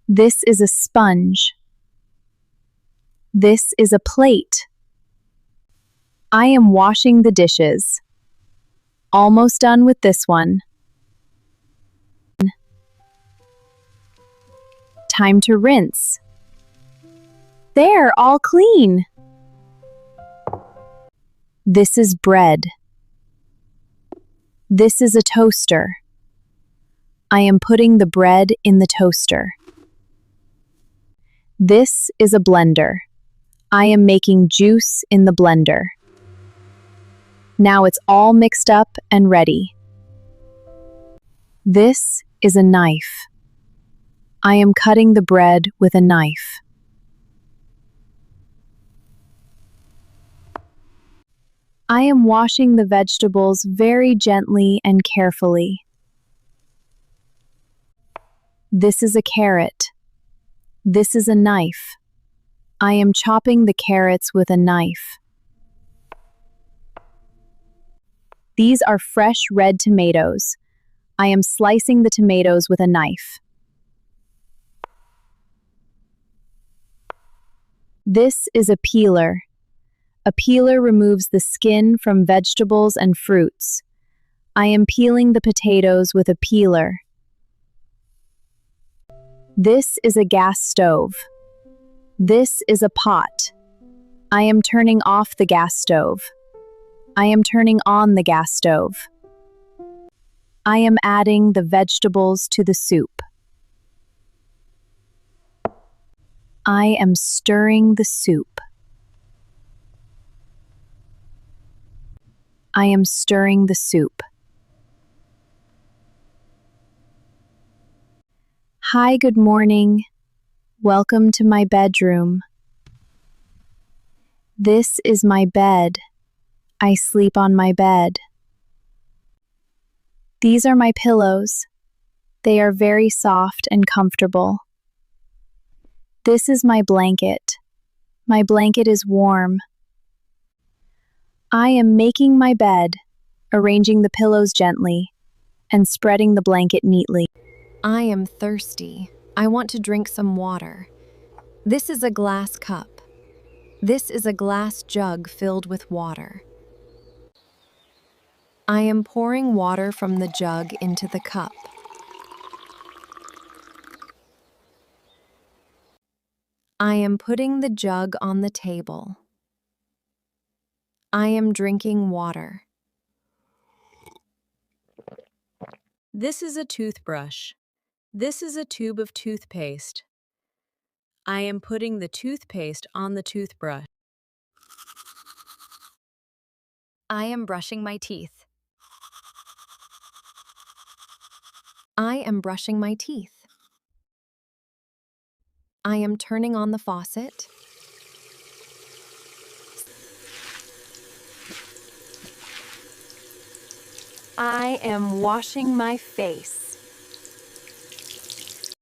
This is a sponge. This is a plate. I am washing the dishes. Almost done with this one. Time to rinse. There, all clean. This is bread. This is a toaster. I am putting the bread in the toaster. This is a blender. I am making juice in the blender. Now it's all mixed up and ready. This is a knife. I am cutting the bread with a knife. I am washing the vegetables very gently and carefully. This is a carrot. This is a knife. I am chopping the carrots with a knife. These are fresh red tomatoes. I am slicing the tomatoes with a knife. This is a peeler. A peeler removes the skin from vegetables and fruits. I am peeling the potatoes with a peeler. This is a gas stove. This is a pot. I am turning off the gas stove. I am turning on the gas stove. I am adding the vegetables to the soup. I am stirring the soup. I am stirring the soup. Hi, good morning. Welcome to my bedroom. This is my bed. I sleep on my bed. These are my pillows. They are very soft and comfortable. This is my blanket. My blanket is warm. I am making my bed, arranging the pillows gently, and spreading the blanket neatly. I am thirsty. I want to drink some water. This is a glass cup. This is a glass jug filled with water. I am pouring water from the jug into the cup. I am putting the jug on the table. I am drinking water. This is a toothbrush. This is a tube of toothpaste. I am putting the toothpaste on the toothbrush. I am brushing my teeth. I am brushing my teeth. I am turning on the faucet. I am washing my face.